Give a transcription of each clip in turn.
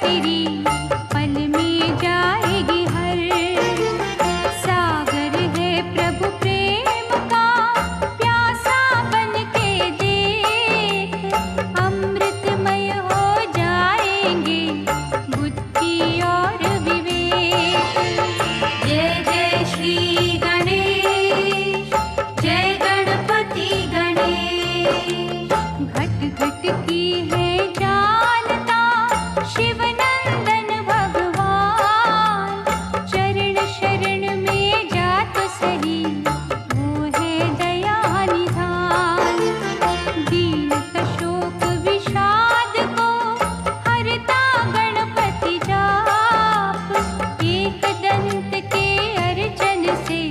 तेरी पल में जाएगी हर। सागर है प्रभु प्रेम का, प्यासा बन के देख, अमृतमय हो जाएंगे बुद्धि और विवेक। जय जय श्री गणेश, जय गणपति गणेश। घट घट की है जानता शिव नंदन भगवान, चरण शरण में जात सही वो है दया निधान। दीन शोक विषाद को हरता गणपति जाप, एक दंत के अर्चन से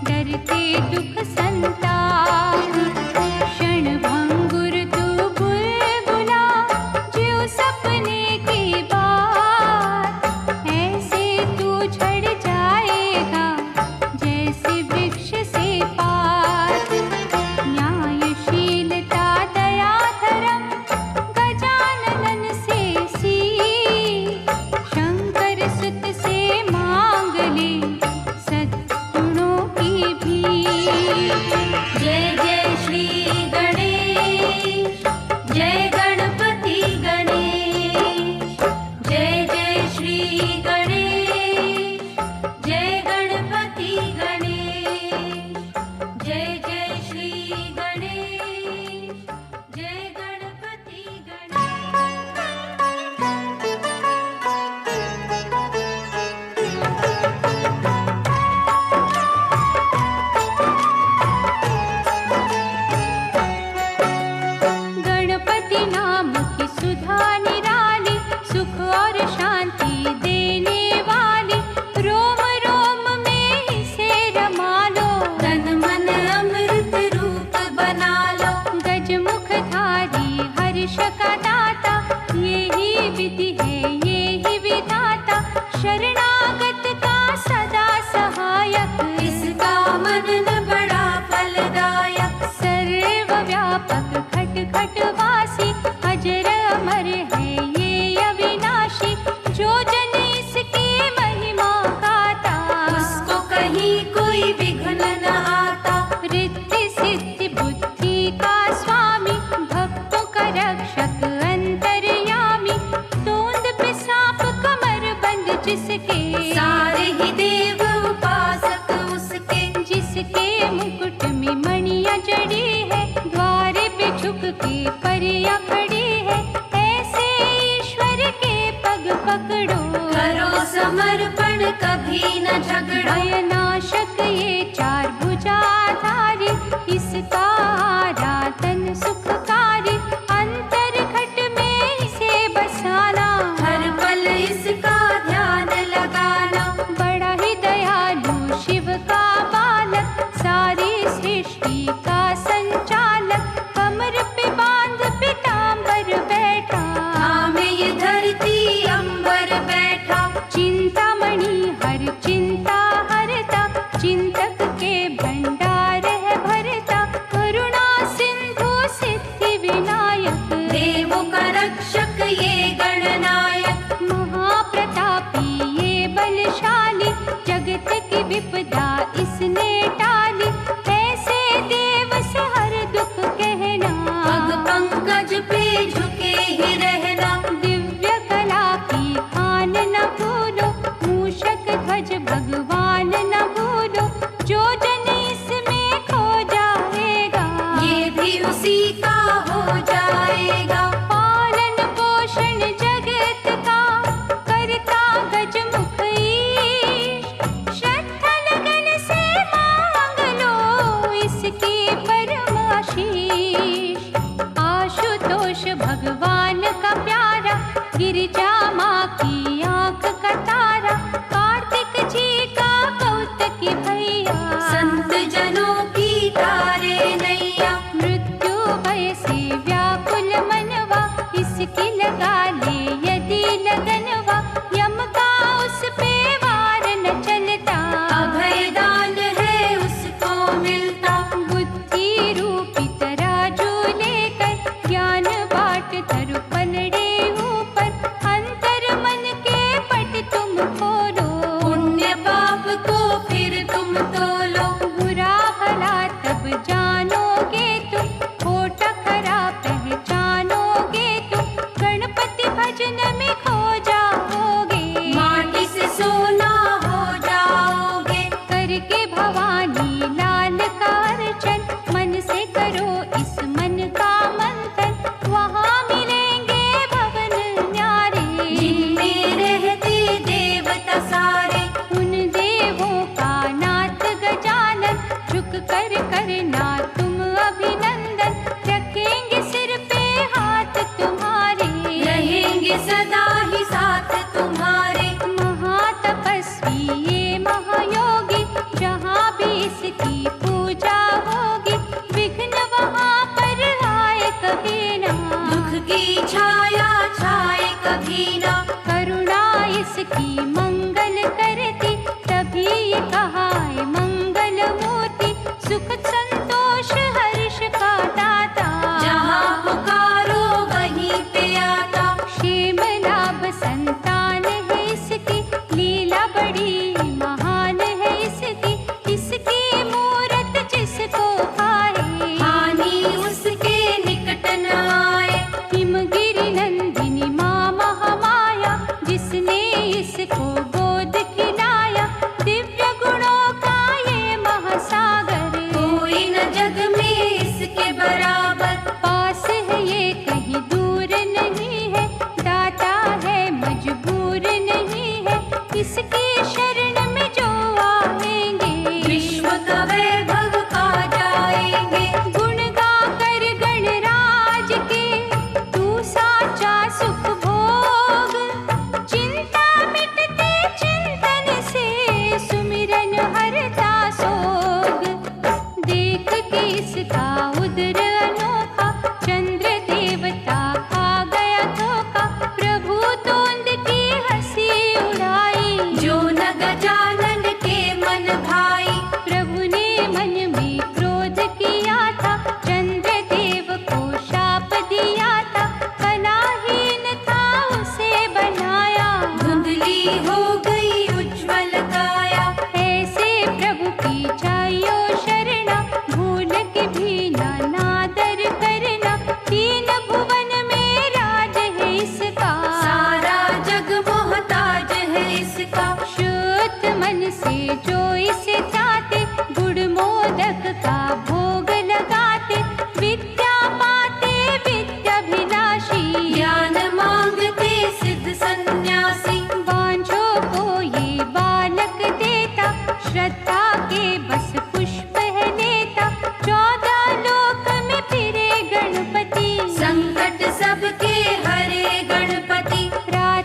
डरते दुख संताप। क्षण भंगुर तू बुलबुला ज्यों सपने की बात, ऐसे तू झड़ जाएगा जैसे वृक्ष से पात। न्यायशीलता दया धर्म गजानन से सीख, शंकर सुत से मांग ले सद्गुणों की भीख। जय जय श्री गणेश, जय गणपति गणेश। जय जय श्री गणेश, जय गणपति गणेश। जय जय श्री गणेश, जय गणपति गणपति नाम की सुधा निराली, सुख और शांति देने वाली, रोम रोम में इसे रमा लो, तन मन अमृत रूप बना लो। गजमुखधारी हर्ष का दाता, यही विधि है यही विधाता, शरणागत का सदा सहायक, इसका मनन बड़ा फलदायक। सर्वव्यापक घट घट वासी, अजर अमर है ये अविनाशी, जो जन इसकी महिमा गाता, उसको कहीं कोई विघ्न न आता। रिद्धि सिद्धि बुद्धि का स्वामी, भक्तों का रक्षक अंतर्यामी, तोंद पे सांप कमर बंद जिसके, सारे ही देव उपासक उसके। जिसके मुकुट में मणियां जड़ी है, द्वारे पे झुक के परियां खड़ी है, ऐसे ईश्वर के पग पकड़ो, करो समर्पण कभी न झगड़ो। भयनाशक ये चार भुजाधारी, इसका आराधन सुखकारी, अंतर घट में इसे बसाना, हर पल इसका ध्यान लगाना। बड़ा ही दयालु शिव का बालक, सारी सृष्टि का संचालक, कमर पे बांध पीतांबर बैठा, थामे ये धरती अंबर बैठा। चिंतामणि हर चिंता हरता,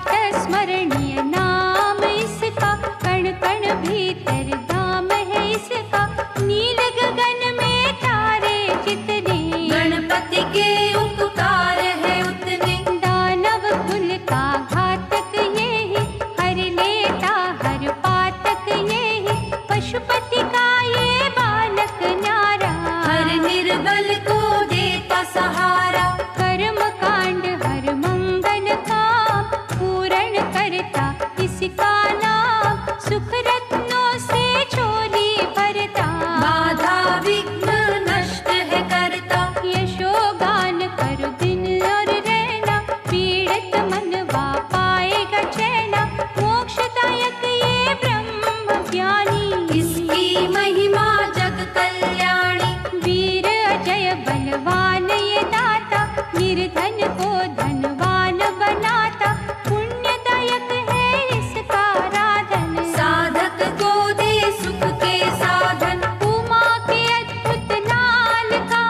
अज्ञात स्मरणीय नाम इसका, कण कण भीतर धाम है इसका। नील गगन में तारे जितने, गणपति के उपकार है उतने। दानव कुल का घातक ये ही, हर लेता हर पातक ये ही। पशुपति का ये बालक न्यारा, हर निर्बल को देता सहारा। कर्म कांड हर मंगल काम, पूर्ण करता इसका नाम। सुख रत्नों से झोली भरता, बाधा विघ्न नष्ट है करता। यशोगान कर दिन और रहना, पीड़ित मनवा पाएगा चैना। मोक्षदायक ये ब्रह्म ज्ञानी, इसकी महिमा जग कल्याणी। वीर अजय बलवान ये दाता, निर्धन को धनवान बनाता। पुण्यदायक है इसका राधन, साधक को दे सुख के साधन। उमा के अद्भुत नाल का,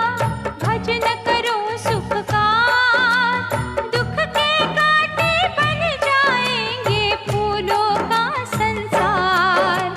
भजन करो सुख का। दुख के कांटे बन जाएंगे फूलों का संसार।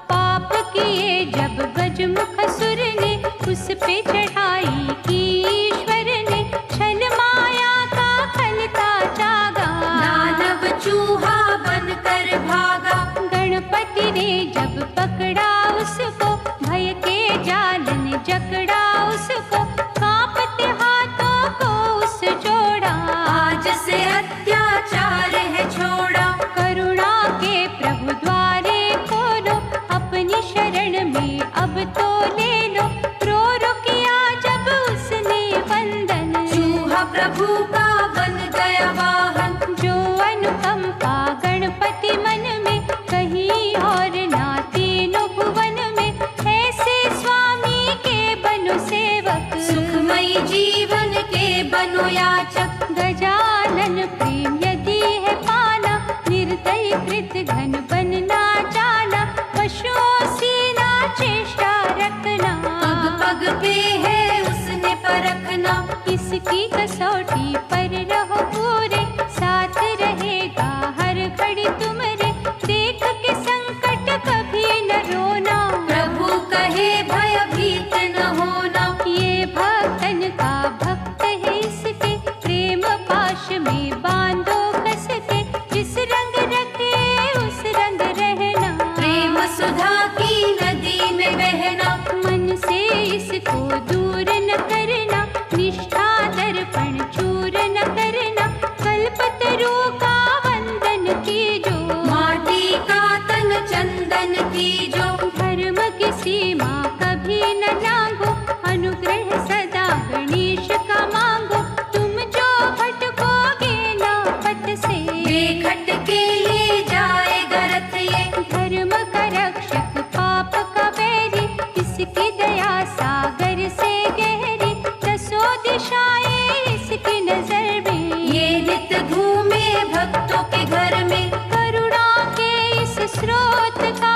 पाप किए जब गजमुख सुर ने, उस पे चढ़ाई की ईश्वर ने। छल माया का खलता जागा, दानव चूहा बनकर भागा। गणपति ने जब पकड़ा उसको, भय के जाल ने जकड़ा उसको। कांपते हाथों को उस जोड़ा, आज से अत्याचार है छोड़ा। करुणा के प्रभु द्वारे खोलो, अपनी शरण में अब तो ले लो। रो रो किया जब उसने वंदन, चूहा प्रभु का बन गया वाहन। जो अनुकंपा गणपति मन में, कहीं और ना तीनों भुवन में। ऐसे स्वामी के बनो सेवक, सुखमयी जीवन के बनो याचक। गजानन प्रेम यदि है पाना, निर्दयी कृत घन बनना जाना। पशुओं सी ना चेष्टा रखना, पग पग पे है उसने परखना। इसकी कसौटी पर रहो पूरे, साथ रहेगा हर घड़ी तुम्हारे। देख के संकट कभी न रोना, प्रभु कहे भयभीत न होना। ये भक्तन का भक्त है इसके, प्रेम पाश में बांधो कस के। जिस रंग रखे उस रंग रहना, प्रेम सुधा की नदी में बहना। मन से इसको दूर न करना, निष्ठा दर्पण चूर न करना। कल्पतरू का वंदन कीजो, माटी का तन चंदन कीजो। धर्म की सीमा कभी न लांघो, अनुग्रह सदा गणेश का मांगो। तुम जो भटकोगे ना पथ से, बेखट के ले जाएगा रथ ये। धर्म का रक्षक पाप का बैरी, इसकी दया सागर से गहरी। दसों दिशाएं इसकी नजर में, ये नित घूमे भक्तों के घर में। करुणा के इस स्रोत का,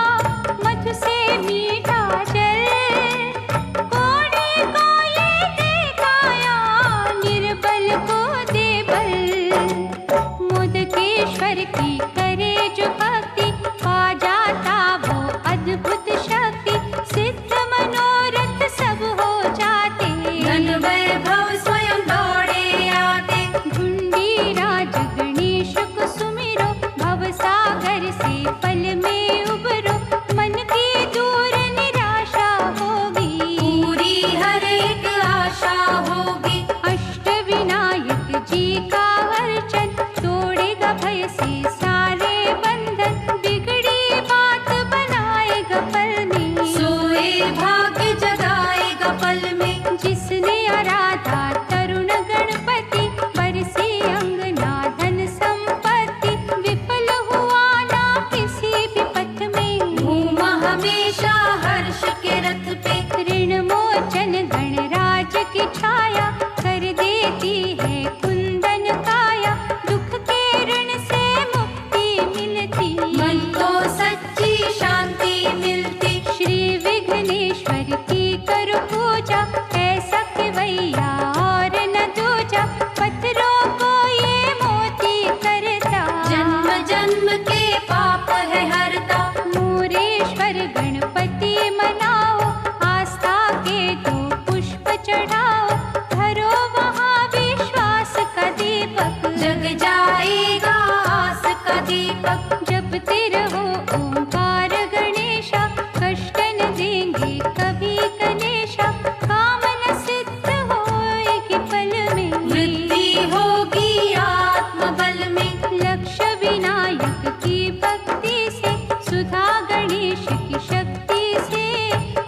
मधु से मीठा जल। कोने को ये देखाया, निर्बल को दे बल। मोदकेश्वर की करे जो भक्ति, पा जाता वो अद्भुत शक्ति। सिद्ध मनोरथ सब हो जाते, धन वैभव स्वयं दौड़े आते। ढूंढी राज गणेश को सुमिरो, भव सागर से पल में उबरो। मन की दूर निराशा होगी, पूरी हर एक आशा होगी। अष्ट विनायक जी का अर्चन, तोड़ेगा भय से सारे बंधन। बिगड़ी बात बनाएगा पल में, सोए भाग्य जगाएगा पल में। जिसने आराधा तरुण गणपति, बरसी अंगना धन संपत्ति। विफल हुआ ना किसी भी पथ में, घूमा हमेशा हर्ष के रथ पे। ऋण मोचन गणराज की छाया, कर देती है कुंदन काया। दुख के ऋण से मुक्ति दीपक जपते रहो ओंकार गणेशा, कष्ट न देंगे कभी कलेशा, कामना सिद्ध होएगी पल में, वृद्धि होगी आत्मबल में। लक्ष्य विनायक की भक्ति से, सुधा गणेश की शक्ति से,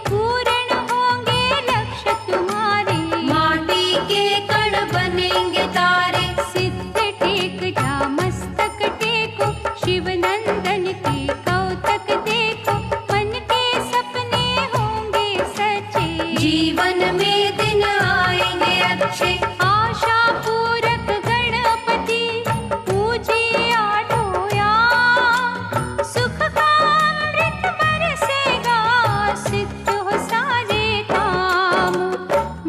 पूर्ण होंगे लक्ष्य तुम्हारे, माटी के कण बनेंगे तारे। सिद्ध टेक जा मस्तक टेको, शिव नंदन के कौतक देखो, मन के सपने होंगे सच्चे, जीवन में दिन आएंगे अच्छे। आशा पूरक गणपति पूजिए आठों याम, सुख का अमृत बरसेगा, सिद्ध हो सारे काम।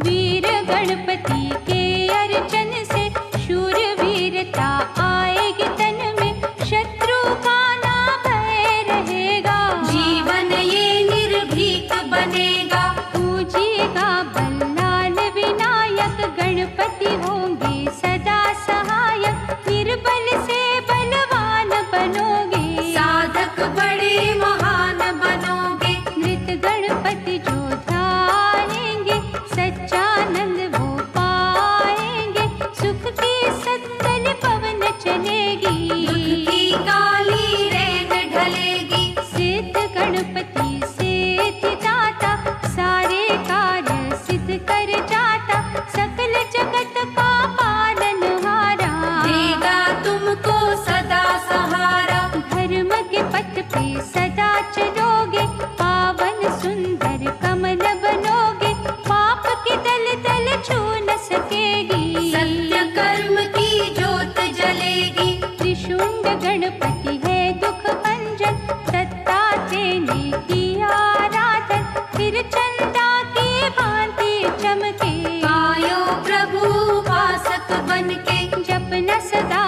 वीर गणपति के अर्चन से, शूरवीरता आएगी तन में, शत्रु का ना भय रहेगा, जीवन ये निर्भीक बनेगा। पूजिएगा बल्लाल विनायक, गणपति होंगे सदा सहायक, निर्बल से बलवान बनोगे, साधक बड़े महान बनोगे। नृत गणपति जो ध्याएंगे, सच्चानंद वो पाएंगे, सुख की सत्तल पवन चलेगी, दुख की काली रैन ढलेगी। सिद्ध गणपति सिद्धिदाता, सारे कार्य सिद्ध कर जाता, सकल जगत का पालनहारा, देगा तुमको सदा सहारा। धर्म के पथ पे सदा चलोगे, पावन सुंदर कमल बनोगे, पाप की दल दल छू न सकेगी, सत्य कर्म की जोत जलेगी। त्रिशूंड गणपति है दुख भंजन, दत्तात्रेय ने किया आराधन, फिर चंदा की भांति चमके, आयो प्रभु उपासक बनके। जपना सदा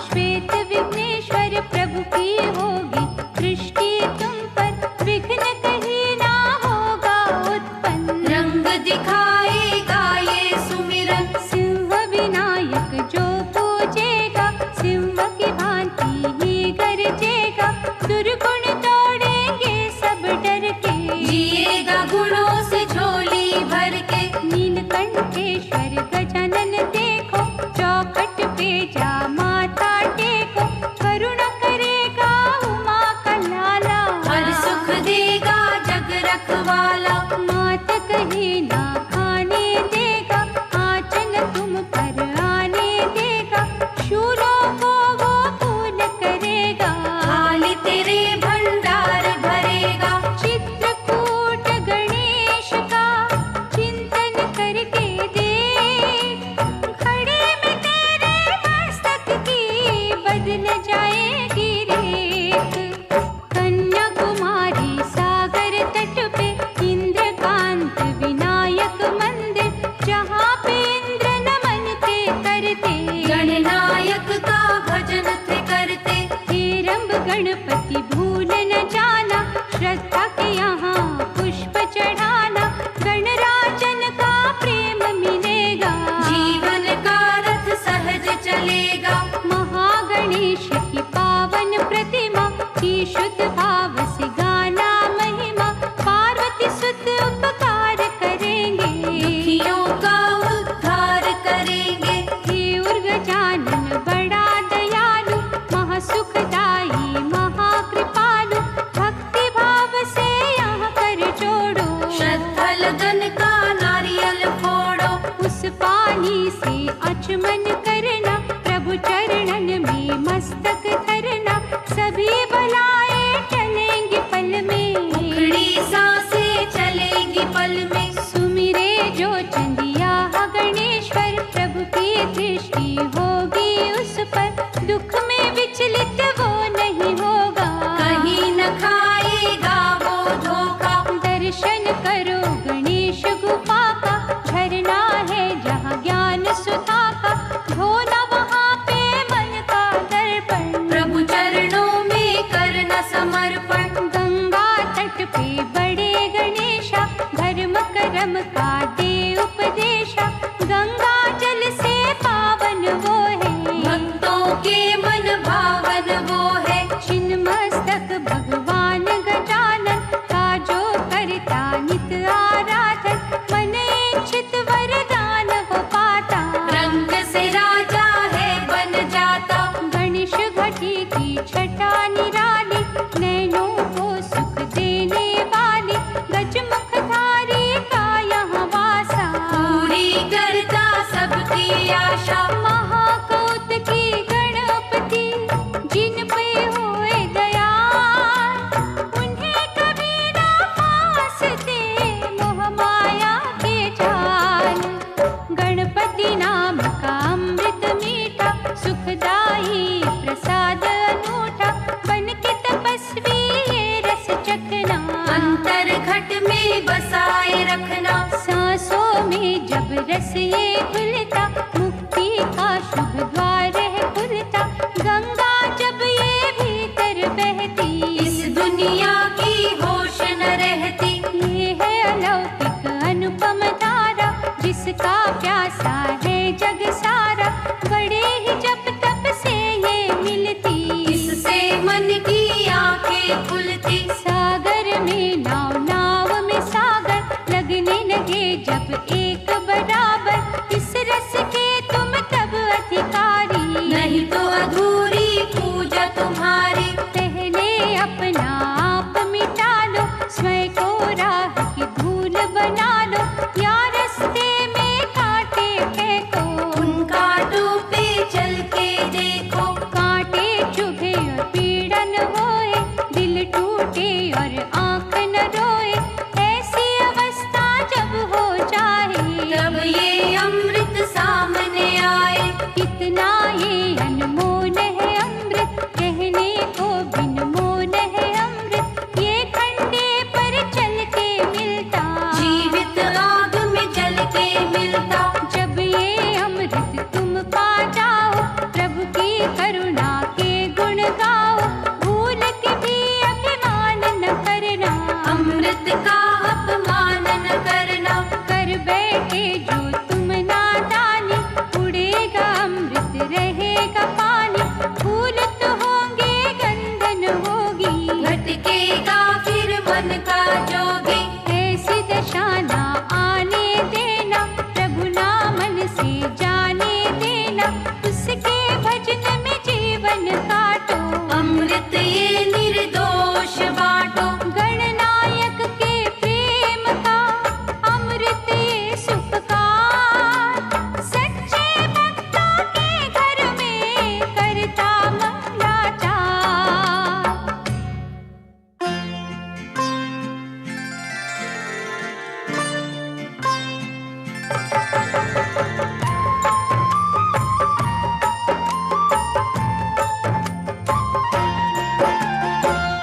श्वेत विघ्नेश्वर, प्रभु की होगी दृष्टि तुम पर, विघ्न कहीं ना होगा उत्पन्न, रंग दिखाएगा ये सुमिरन। सिंह विनायक जो पूजेगा, सिंह की भांति ही गरजेगा, दुर्गुण तोड़ेंगे सब डर के, जिएगा गुणों से झोली भर के। नीलकंठेश्वर गजानन देखो, चौखट पे जा माथा टेको, करुणा करेगा उमा का लाला, हर सुख देगा जग रखवाला। मात कहीं ना खाने देगा, आंचल तुम पर आने देगा, शूलों को वो फूल करेगा, थाली तेरे भंडार भरेगा। चित्रकूट गणेश का चिंतन करके देख, घड़े में तेरे मस्तक की बदल जाएगी रेख, कन्याकुमारी सागर तट पे, इंद्रकांत विनायक मंदिर, जहाँ पे इंद्र नमन थे करते, गणनायक का भजन थे करते। हेरंब गणपति भूल न जाना, श्रद्धा के यहाँ पुष्प चढ़ाना, गणराजन का प्रेम मिलेगा, जीवन का रथ सहज चलेगा। महागणेश की पावन प्रतिमा की शुद्ध भाव से गाना महिमा, पार्वती सुत उपकार करेंगे, दुखियों का उद्धार करेंगे। हे उर्गजानन बड़ा दयालु, महासुखदाई महाकृपालु, भक्ति भाव से यहाँ कर जोड़ो, श्रद्धा लगन का नारियल फोड़ो। उस पानी से अचमन करना, प्रभु चरणन में मस्तक धरना, सभी बलाएं टलेंगी पल में, उखड़ी सांसें चलेंगी पल में। सुमिरे जो चंदिया गणेश्वर, प्रभु की दृष्टि होगी उस पर, दुख में विचलित वो नहीं होगा, कहीं न खाएगा वो धोखा। दर्शन करो गणेश गुफा का, झरना है जहाँ ज्ञान सुधा का, धोना वहाँ पे मन का दर्पण, प्रभु चरणों में करना समर्पण। गंगा तट पे बड़े गणेशा, धर्म कर्म का दे उपदेशा, गंगा जल से पावन वो है, भक्तों के मन भावन वो है। छटा निराली, नैनों को सुख देने वाली, गजमुखधारी का यहाँ वासा, पूरी करता सबकी आशा। महाकौतुकी गणपति जिन पे हुए दयाल, उन्हें कभी ना फांसते मोह माया के जाल। गणपति नाम का अमृत मीठा, सुखदाई प्रसाद अनूठा, बन के तपस्वी ये रस चखना, अंतर घट में बसाए रखना। सांसों में जब रस ये घुलता, मुक्ति का शुभ द्वार है खुलता। गंगा जब ये भीतर बहती, इस दुनिया की होश न रहती। ये है अलौकिक अनुपम धारा, जिसका प्यासा है जग सारा। बड़े ही जप तप से ये मिलती, इससे मन की आंखें खुलती। सागर में नाव नाव में सागर, लगने लगे जब एक बराबर। इस रस के तुम तब अधिकारी, नहीं तो अधूरी पूजा तुम्हारी। पहले अपना आप मिटा लो, स्वयं को राह की धूल बना लो। या रास्ते में कांटे फेंको, उन कांटों पे चल के देखो। कांटे चुभे और पीड़ा न होए, दिल टूटे और आंख न रोए। ऐसी अवस्था जब हो जाए, तब ये अमृत सामने आए। कितना ये अनमोल है अमृत, कहने को बिन मोल है अमृत। ये खंडे पर चल के मिलता, जीवित आग में जल के मिलता। जब ये अमृत तुम पा जाओ, प्रभु की करुणा के गुण गाओ। भूल के भी अभिमान न करना, अमृत का अपमान न करना। कर बैठे जो तुम नादानी, उड़ेगा अमृत रहेगा पानी। फूल तो होंगे गंधन होगी, भटकेगा फिर मन का जोगी। ऐसी दशा ना आने देना, प्रभु नामन से जाने देना। उसके भजन में जीवन काटो, अमृत ये निर्दोष बाटो। गणनायक के प्रेम का अमृत ये सुख का, सच्चे भक्तों के घर में करता मंगलाचार।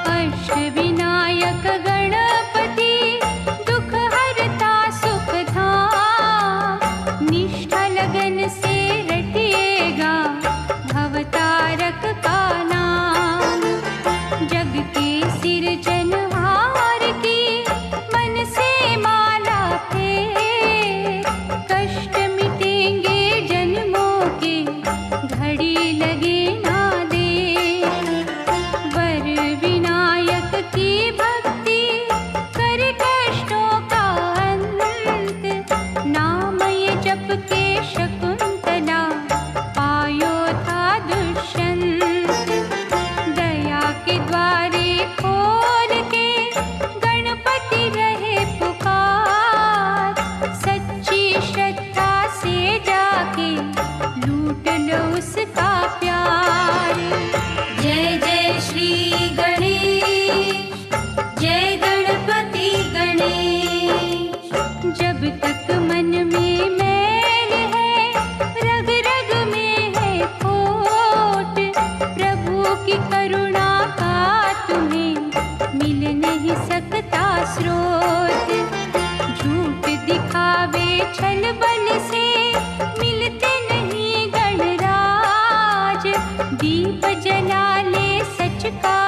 अष्टविनायक गणपति, दुख हरता सुख धाम। निष्ठा लगन से रटिएगा भवतारक का नाम। जग के सिरजनहार की मन से माला फेर, कष्ट मिटेंगे जन्मों के घड़ी लगे ना देर। वर विनायक की भक्ति कर कष्टों का अंत, नाम ये जप के शकुंतला पायो था दुष्यंत। दया के द्वारे खोल के गणपति रहे पुकार, सच्ची श्रद्धा से जाके लूट लो उसका प्यार। जय जय श्री गणेश, जय गणपति गणेश। जब तक मन में मैल है, रग रग में है खोट, प्रभु की करुणा का तुम्हें मिल नहीं सकता स्रोत। झूठ दिखावे छल बल से मिलते नहीं गणराज, दीप जला ले सच का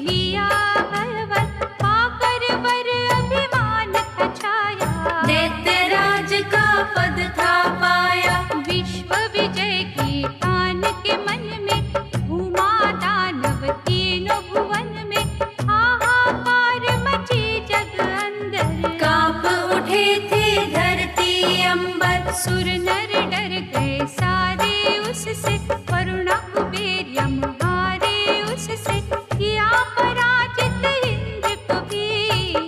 लिया बलवत, पाकर वर अभिमान था छाया। दैत्यराज का पद था पाया, विश्व विजय की ठान के मन में, घूमा दानव तीनों भुवन में, हाहाकार मची जग अंदर। कांप उठे थे धरती अंबर, सुर नर डर गए सारे उससे, वरुणा कुबेर यम हारे उससे, किया पराजित इंद्र को भी।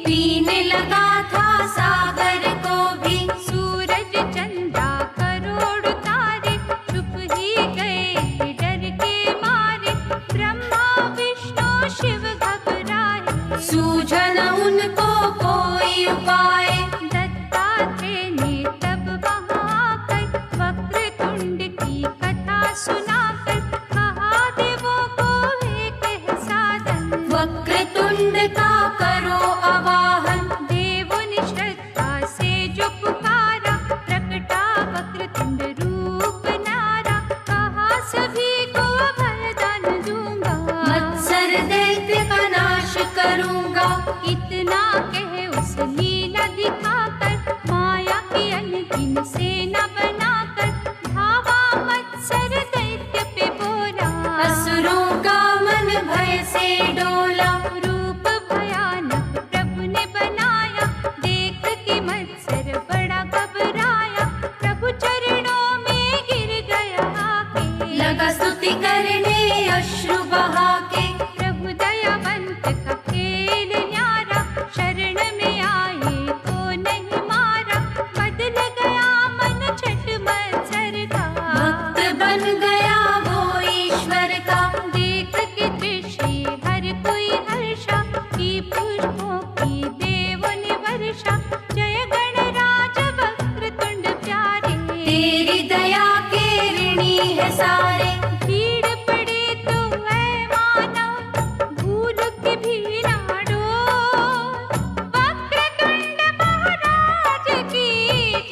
पीने लगा था सागर को भी, सूरज चंद्रा करोड़ तारे, चुप ही गए डर के मारे। ब्रह्मा विष्णु शिव घबराए, सूझन उनको कोई उपाय। दत्तात्रेय ने तब वहाँ आकर, वक्रतुंड की कथा सुनाकर, कहा देवों को एक है साधन। वक्रतुंड का करो आवाहन, देवों ने श्रद्धा से जो पुकारा, प्रकटा वक्रतुंड रूप नारा, कहा सभी को वरदान दूंगा। मत्सर दैत्य का नाश करूंगा। इतना कह उस लीला दिखाकर, माया की अनगिन सेना बनाकर, धावा मत्सर दैत्य पे बोला। असुरों का मन भय से डोला, रूप भयानक प्रभु ने बनाया, देख के मत्सर बड़ा घबराया, प्रभु चरणों में गिर गया आके। लगा स्तुति करने अश्रु बहा के। प्रभु दयावंत का खेल न्यारा, शरण में आए तो नहीं मारा, बदल गया मन छठ मत्सर का। भक्त बन गया वो ईश्वर का, देख के दृश्य हर कोई हर्षा, की पुष्पों की देवों ने वर्षा। जय गणराज वक्रतुंड प्यारे, तेरी दया के ऋणी है सारे। भीड़ पड़े तो ऐ मानव, भूल के भी ना डोल। वक्रतुंड महाराज की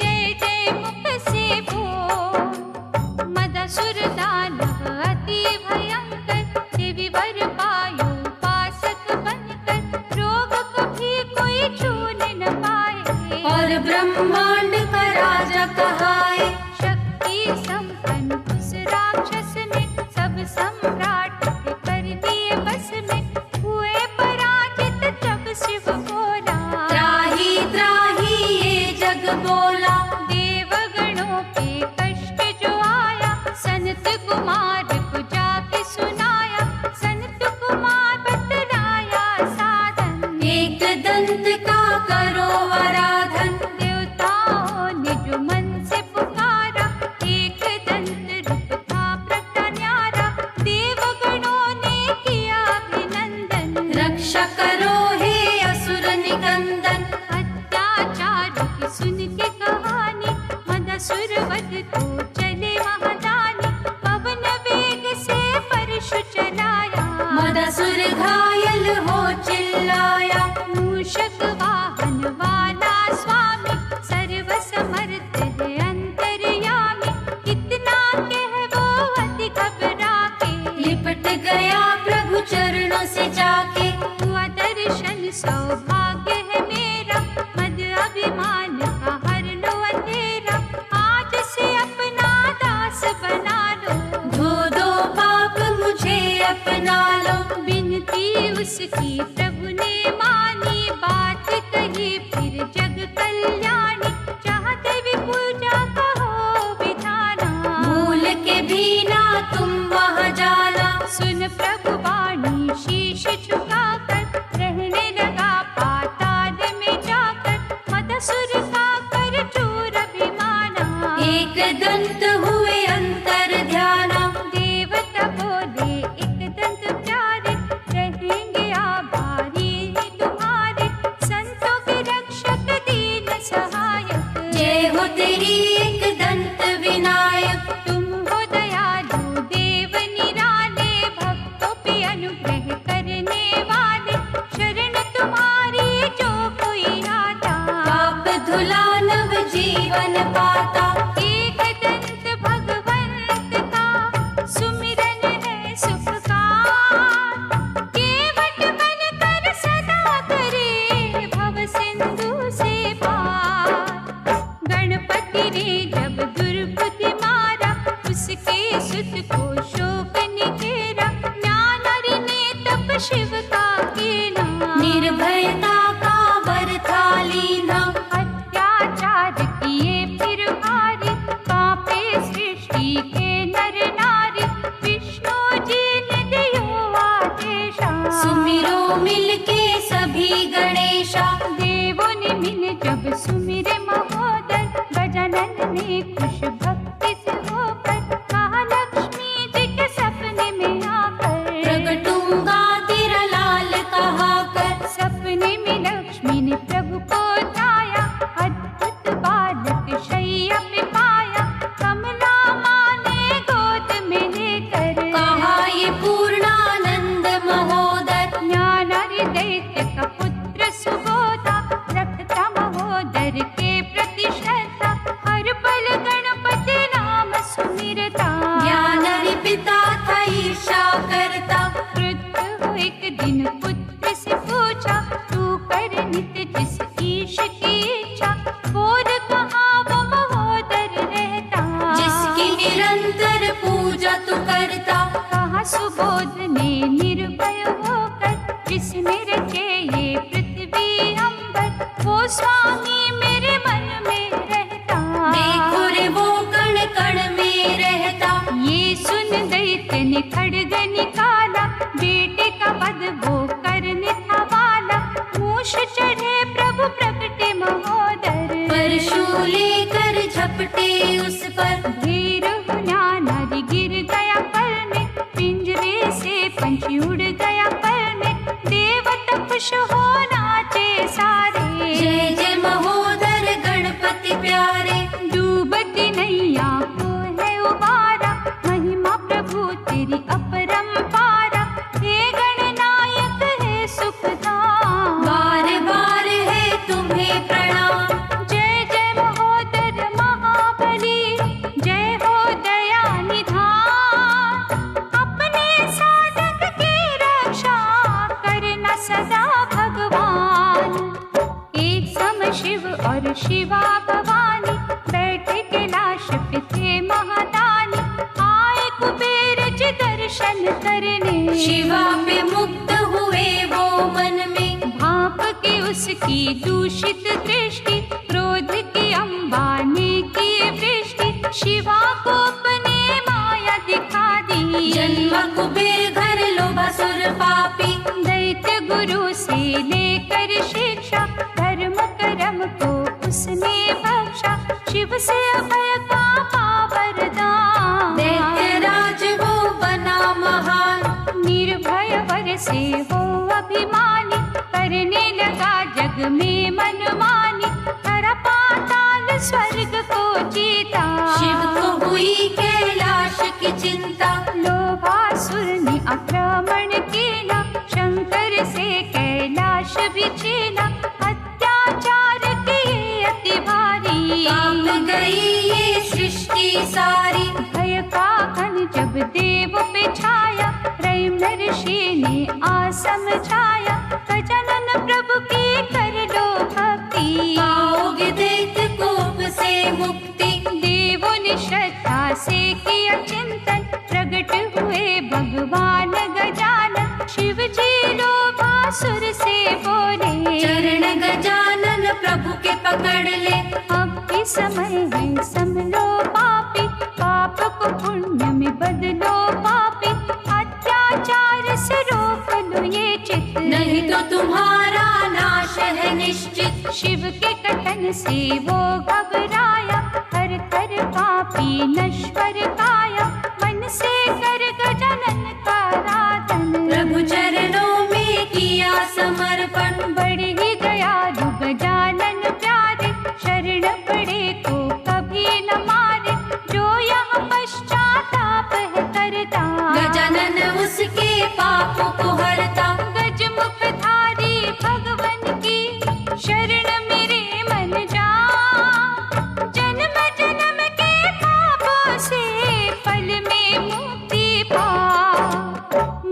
जय जय मुख से बोल। मदासुर दानव अति भयंकर, देवी वर पायो उपासक बनकर, रोग कभी कोई छूने न पाए। और ब्रह्मांड का राजा कहाए, शक्ति संपन्न उस राक्षस ने, सब सम्राट के कर दिए बस में, हुए पराजित जब शिव बोला। त्राही त्राही ये जग बोला। देवगणों पे कष्ट जो आया, संत कुमार को जाके सुनाया, संत कुमार बतलाया साधन। एक दंत का करो आराधन, देवताओं ने जो मन से पुकारा, एक दंत रूप था प्रकट न्यारा, देवगणों ने किया अभिनंदन। रक्षा करो हे असुर निकंदन। अत्याचार की सुन के कहानी, मदासुर वध को चले महादानी, पवन वेग से परशु चलाया। मदासुर घायल हो चिल्लाया, मूषक वाहन वाला स्वामी, सर्व समर्थ है अंतर्यामी, कितना कह वो अति घबरा के। लिपट गया प्रभु चरणों से जाके। हुआ दर्शन सौभाग्य है मेरा, मद अभिमान का हर लो अंधेरा, आज से अपना दास बना लो। धो दो पाप मुझे अपना लो। बिनती उसकी प्रभु ने मानी, बात कही फिर जग कल्याणी, चाहते भी पूजा का हो विधाना। भूल के भी ना तुम वहाँ जाना। सुन प्रभु वाणी शीश झुकाकर, रहने लगा पाताल में जाकर, मदासुर का कर चूर अभिमाना। एक दंत हुए अंतर ध्याना, देवता बोले एक दंत प्यारे, रहेंगे आभारी तुम्हारे, संतों के रक्षक दीन सहायक। जय हो तेरी एक दंत विनायक। तुम हो दयालु देव निराले, भक्तों पे अनुग्रह करने वाले, शरण तुम्हारी जो कोई आता। पाप धुला नव जीवन पाता। एक दंत भगवंत का सुमिरन है सुख का, केवट सभी गणेशा। देवों ने मिले जब सुमिरे महोदर, गजानन ने खुश भक्ति से होकर कहा लक्ष्मी जी के सपने में आकर, प्रगटूंगा तेरा लाल कहा कर। सपने में लक्ष्मी ने प्रभु को ध्याया, अद्भुत बालक शैया पे पाया, कमला माँ ने गोद में लेकर कहा ये पूर्णानंद महोदर। ज्ञानारि दैत्य का पुत्र सुबोधा, रखता महोदर के प्रति श्रद्धा, हर पल गणपति नाम सुमिरता। ज्ञानारि पिता था ईर्षा करता। क्रुद्ध हो एक दिन पुत्र से पूछा, तू कर नित्य जिस ईश की इच्छा, बोल कहाँ वो महोदर रहता, जिसकी निरंतर पूजा तू करता। कहा सुबोध ने निर्भय होकर, जिसने रचे ये पृथ्वी अंबर, वो स्वामी मेरे मन में रहता। देखो रे वो कण कण में रहता। ये सुन दैत्य ने खड्ग निकाला, बेटे का वध वो करने था वाला, मूष चढ़े प्रभु प्रगटे महोदर, परशु लेकर झपटे उस पर। धीर हुना नारी गिर गया पर में, पिंजरे से पंछी उड़ गया पर में, देवता खुश हो नाचे सारे, जय जय महोदर गणपति प्यारे। डूबती नैया को है उबारा, महिमा प्रभु तेरी अपरंपारा, हे गणनायक है सुखधाम, बार बार है तुम्हें प्रणाम। जय जय महोदर महाबली, जय हो दया निधान, अपने साधक की रक्षा करना सदा भगवान। एक सम शिव और शिवा भवानी, बैठे कैलाश पे थे महादानी, आए कुबेर जी दर्शन करने, शिवा पे मुक्त हुए वो मन में। भाप के उसकी दूषित दृष्टि, क्रोध की अम्बा ने की वृष्टि, शिवा को अपने माया दिखा दी, जन्म कुबेर घर लोभासुर पापी। दैत्य गुरु से लेकर शिक्षा, धर्म कर्म को उसने बख्शा, शिव से अभय का वरदान। दैत्य राज वो बना महान। निर्भय वर से हो अभिमानी, करने लगा जग में मनमानी, हरा पाताल स्वर्ग को जीता, शिव को हुई कैलाश की चिंता। लोभासुर ने आक्रमण किया, शंकर से कैलाश भी छीना, अत्याचार किए अति भारी, कांप गई ये सृष्टि सारी। भय का घन जब देव पे छाया, रैम ऋषि ने आसम छाया, गजानन प्रभु की कर लो भक्ति, पाओगे दैत्य कोप से मुक्ति। देवों ने श्रद्धा से किया चिंतन, प्रगट हुए भगवान गजानन, शिव जी लोभासुर से बोले, चरण गजानन प्रभु के पकड़ ले। अब भी समय है संभलो पापी, पाप को पुण्य में बदलो पापी, अत्याचार से रोक लो ये चित, नहीं तो तुम्हारा नाश है निश्चित। शिव के कथन से वो घबराया, हर कर पापी नश्वर काया, मन से कर गजानन का आराधन, प्रभु चरणों में किया समर्पण। बढ़ ही गया गजानन प्यारे, शरण पड़े को कभी न मारे, जो यहाँ पश्चाताप है करता, गजानन उसके पापों को हरता। गजमुखधारी भगवन की शरण मेरे मन जा, जन्म जन्म के पापों से पल में मुक्ति पा।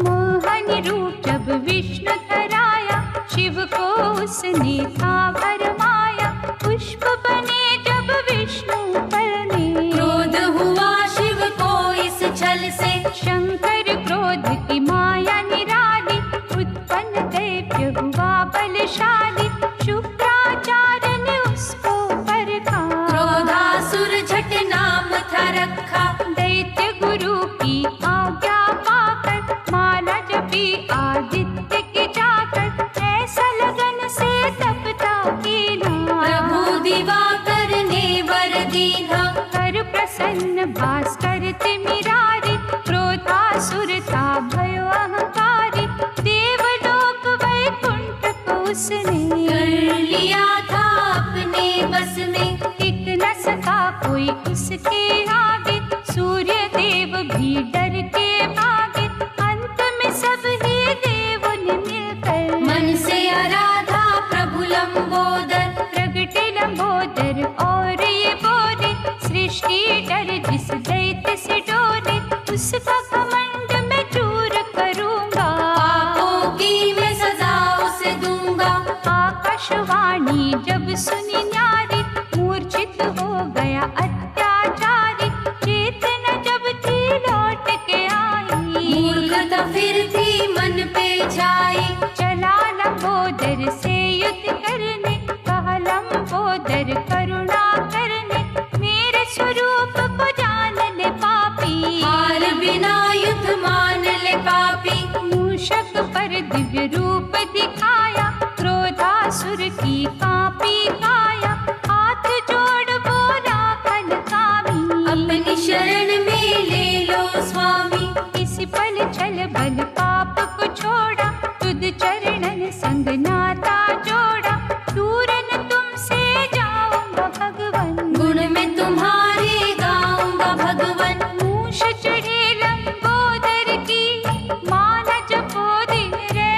मोहन रूप जब विष्णु धराया, शिव को उसने था भरमाया, पुष्प बने जब विष्णु पर में, क्रोध हुआ शिव को इस छल से। शंकर क्रोध की माया निराली, उत्पन्न दैत्य हुआ बलशाली, शुक्राचार्य ने उसको परखा, क्रोधासुर झट नाम था रखा। दैत्य गुरु की आज्ञा पाकर, माला जपी आदित्य की जाकर, ऐसा प्रसन्न भास्कर तिमिरारी, क्रोधासुरता भयो अहंकारी, देवलोक वैकुंठ को उसने कर लिया था अपने बस में। टिक न सका कोई उसके आगे, सूर्य देव भी डर के भागे, अंत में सब ही देवों ने मिलकर मन से आराधा प्रभु लंबोदर। प्रगटे लंबोदर और ये बोले, सृष्टि डर जिस दैत्य से डोले, उसका घमंड मैं चूर करूंगा, पापों की मैं सजा उसे दूंगा। आकाशवाणी जब सुनी न्यारी, मूर्छित हो गया अत्याचारी, चेतना जब थी लौट के आई, मूर्खता फिर थी मन पे छाई। चला लंबोदर से युद्ध करने, कहा लंबोदर करुणा करने, मेरे स्वरूप को जान ले पापी, हार बिना युद्ध मान ले पापी। मूषक पर दिव्य रूप दिखाया, क्रोधासुर की कांपी काया, हाथ जोड़ बोला खलकामी, अपनी शरण में ले लो स्वामी। इस पल छल बल पाप को छोड़ा, तुद चरणन संग नाता जोड़ा, दूर न तुमसे जाऊंगा भगवन, गुण में तुम्हारे गाऊंगा भगवन। मूष चढ़े लंबोदर की, मान जपो दिन रे,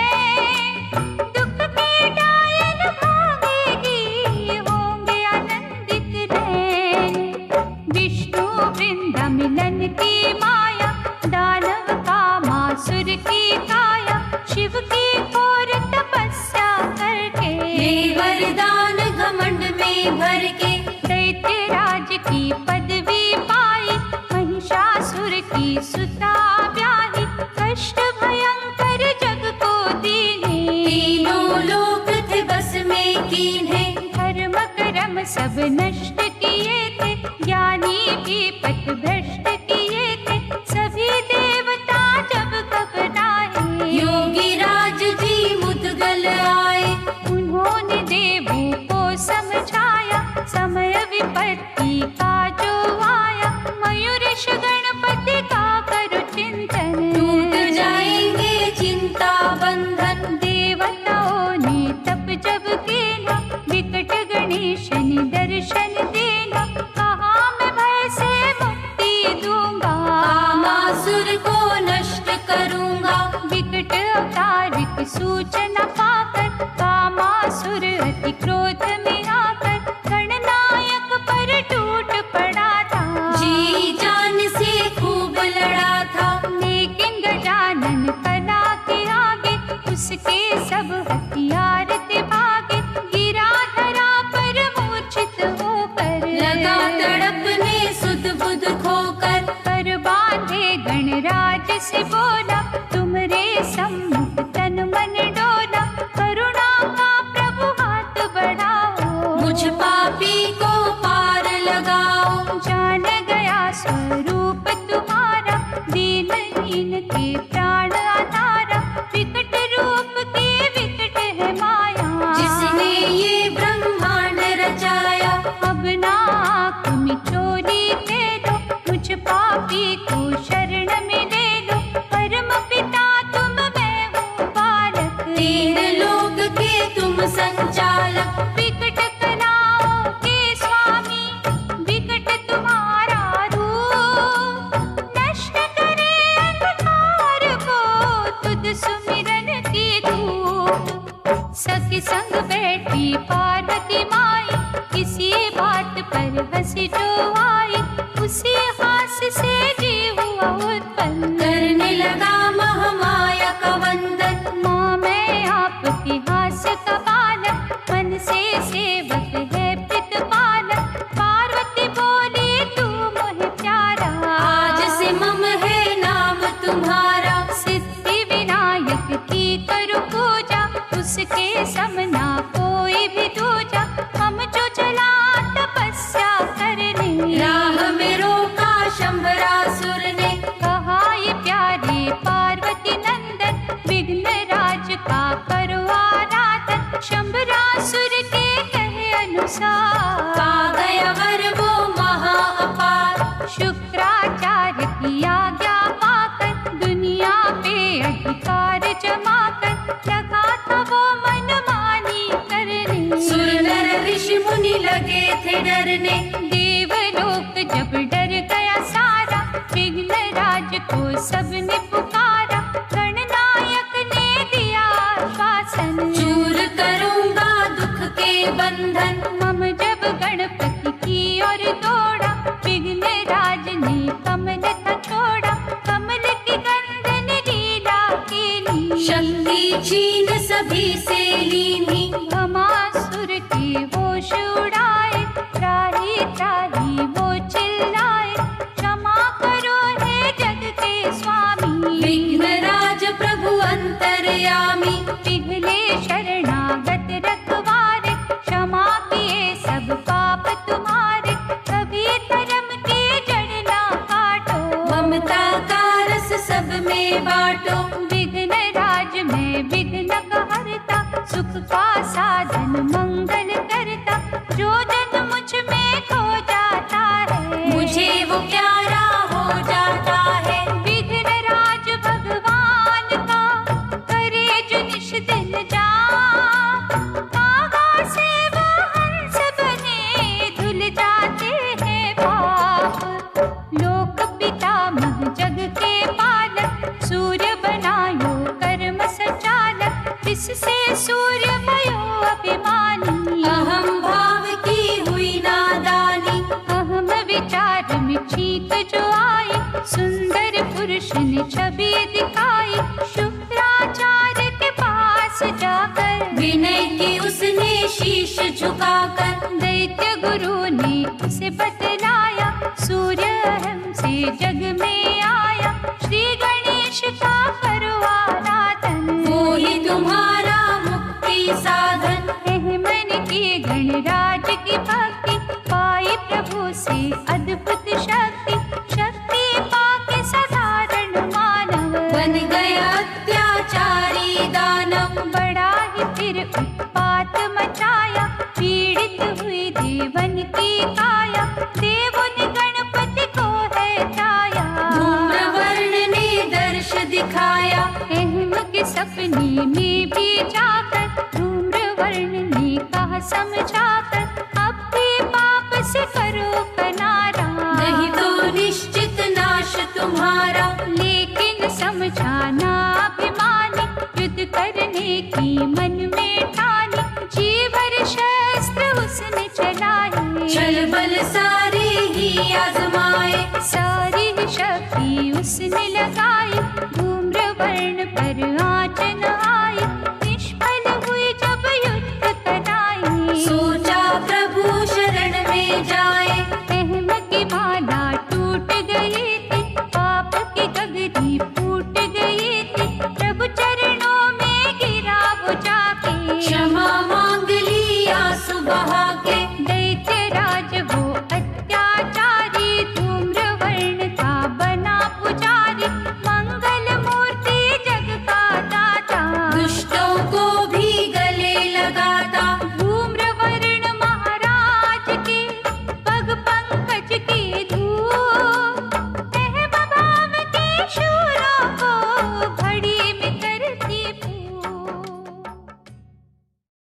दुख के डायन भागेगी, होंगे आनंदित रे, विष्णु वृंदा मिलन की माया, दानव कामासुर की काया, शिव की घोर तपस्या करके, ले वरदान घमंड में भर के, दैत्य राज की पदवी पाई, महिषासुर की सुता ब्याही, कष्ट भयंकर जग को दीने, तीनों लोक थे बस में कीन्हे। धर्म कर्म सब नष्ट किए थे, ज्ञानी भी पथ भ्रष्ट किए थे, सभी देवता जब घबराए, योगी राज जी मुदगल आए। उन्होंने देवों को समझाया, समय विपत्ति का जो आया, मयूरेश गणपति का करो चिंतन, टूट जाएंगे चिंता बंधन। देवताओं ने तप जब किया, विकट गणेश ने दर्शन देना, कहा मैं भय से मुक्ति दूंगा, कामासुर को नष्ट करूंगा। विकट अवतार की सूचना पाकर, कामासुर अति क्रोध में आकर, गणनायक पर टूट पड़ा था, जी जान से खूब लड़ा था। लेकिन गजानन कला के आगे, उसके सब हथियार थे भागे, गिरा धरा पर मूर्छित होकर, लगा तड़पने सुध बुध खोकर। कर बांधे गणराज से बोला, तुमरे सम्मुख तन मन डोला, करुणा का प्रभु हाथ बढ़ाओ, मुझ पापी को पार लगाओ। जान गया स्वरूप तुम्हारा, दीनहीन के प्राण आधारा, विकट रूप की विकट है माया, जिसने ये ब्रह्मांड रचाया। अब ना आँख में चोरी फेरो, मुझ पापी को शरण में ले लो, परम पिता तुम मैं हूँ बालक, तीन लोक के तुम संचालक। विकट कलाओं के स्वामी, विकट तुम्हारा रूप, नष्ट करे अंधकार को, तुद सुमिरन की धूप, सखी संग बैठी पार्वती माई, किसी बात पर हंसी जो आई, उसी हास से जीव हुआ उत्पन्न, करने लगा महामाया का वंदन। माँ मैं आपके हास का बालक, मन से सेवक है प्रतिपालक, पार्वती बोली तू मोहे प्यारा, आज से मम है नाम तुम्हारा। सिद्धि विनायक की करो पूजा, उसके समना कोई भी दूजा, हम जो चला तपस्या करने, राह में रोका शंभरासुर ने। कहा ये प्यारे पार्वती नंदन, विघ्न राज का करो आराधन, शंभरासुर के कहे अनुसार, पा गया वर वो महा अपार। शुक्र लगे थे डरने। देवलोक जब डर गया सारा, विघ्न राज को सबने पुकारा। गणनायक ने दिया आश्वासन, चूर करूंगा दुख के बंधन। मम जब गणपति की ओर दौड़ा, विघ्न राज ने कमल था छोड़ा। कमल की गंधन लीला कीनी, शक्ति छीन सभी से लीनी। भमासुर के होश उड़ाए, त्राही त्राही वो चिल्लाए। क्षमा करो हे जग के स्वामी, विघ्नराज प्रभु अंतर्यामी। पिघले शरणागत रखवारे, क्षमा किए सब पाप तुम्हारे। कभी धर्म की जड़ ना काटो, ममता का रस सब में बांटो। विघ्न राज में विघ्न हरता, सुख का साधन मंगल करता। जो जन मुझ में खो जाता है, मुझे वो प्यारा हो जाता है। विघ्न राज भगवान का करे जो निश दिन जा। कागा से वो हंस बने, धुल जाते हैं पाप। लोक पितामह जग के पालक, सूर्य बनायो कर्म सचालक। इससे सूर्य भयो अभिमानी, अहम भाव की हुई नादानी। अहम विचार में चीक जो आई, सुंदर पुरुष ने छवि दिखाई। शुक्राचार्य के पास जाकर, विनय की उसने शीश झुकाकर। दैत्य गुरु ने उसे बतलाया, सूर्य अहम से जग में आया। श्री गणेश का करो आराधन, वो ही तुम्हारा मुक्ति साधन। मन की गणराज की भक्ति, पाई प्रभु से अद्भुत शक्ति। शक्ति पाके साधारण मानव, बन गया अत्याचारी दानव। बड़ा ही फिर उत्पात मचाया। पीड़ित हुई देवन की काया, देवों ने गणपति को है त्राया। धूम्रवर्ण ने दर्श दिखाया, अहम के सपने में भी जाकर, धूम्रवर्ण ने कहा समझाकर। अब भी पाप से करो किनारा, नहीं तो निश्चित नाश तुम्हारा। लेकिन समझाना अभिमानी, युद्ध करने की मन में ठानी। जी भर शस्त्र उसने चलाए, छल बल सारे ही आजमाए। सारी शक्ति उसने लगाई। धूम्रवर्ण पर